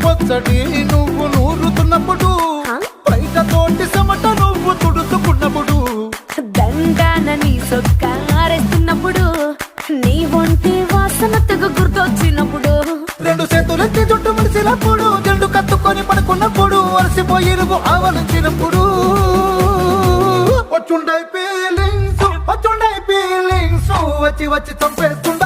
పొచ్చటి నువ్వు నూరుతున్నప్పుడు బయట తోటి సమట నువ్వు తుడుచుకున్నప్పుడు దండాన నీ సొక్కారేస్తున్నప్పుడు నీ ఒంటి వాసన తెగ గుర్తొచ్చినప్పుడు రెండు చేతులెత్తి జుట్టు ముడిచినప్పుడు జెండు కత్తుకొని పడుకున్నప్పుడు అలసిపోయిరుగు ఆవలించినప్పుడు వచ్చుండై ఫీలింగ్స్ వచ్చి వచ్చి చంపేస్తుండ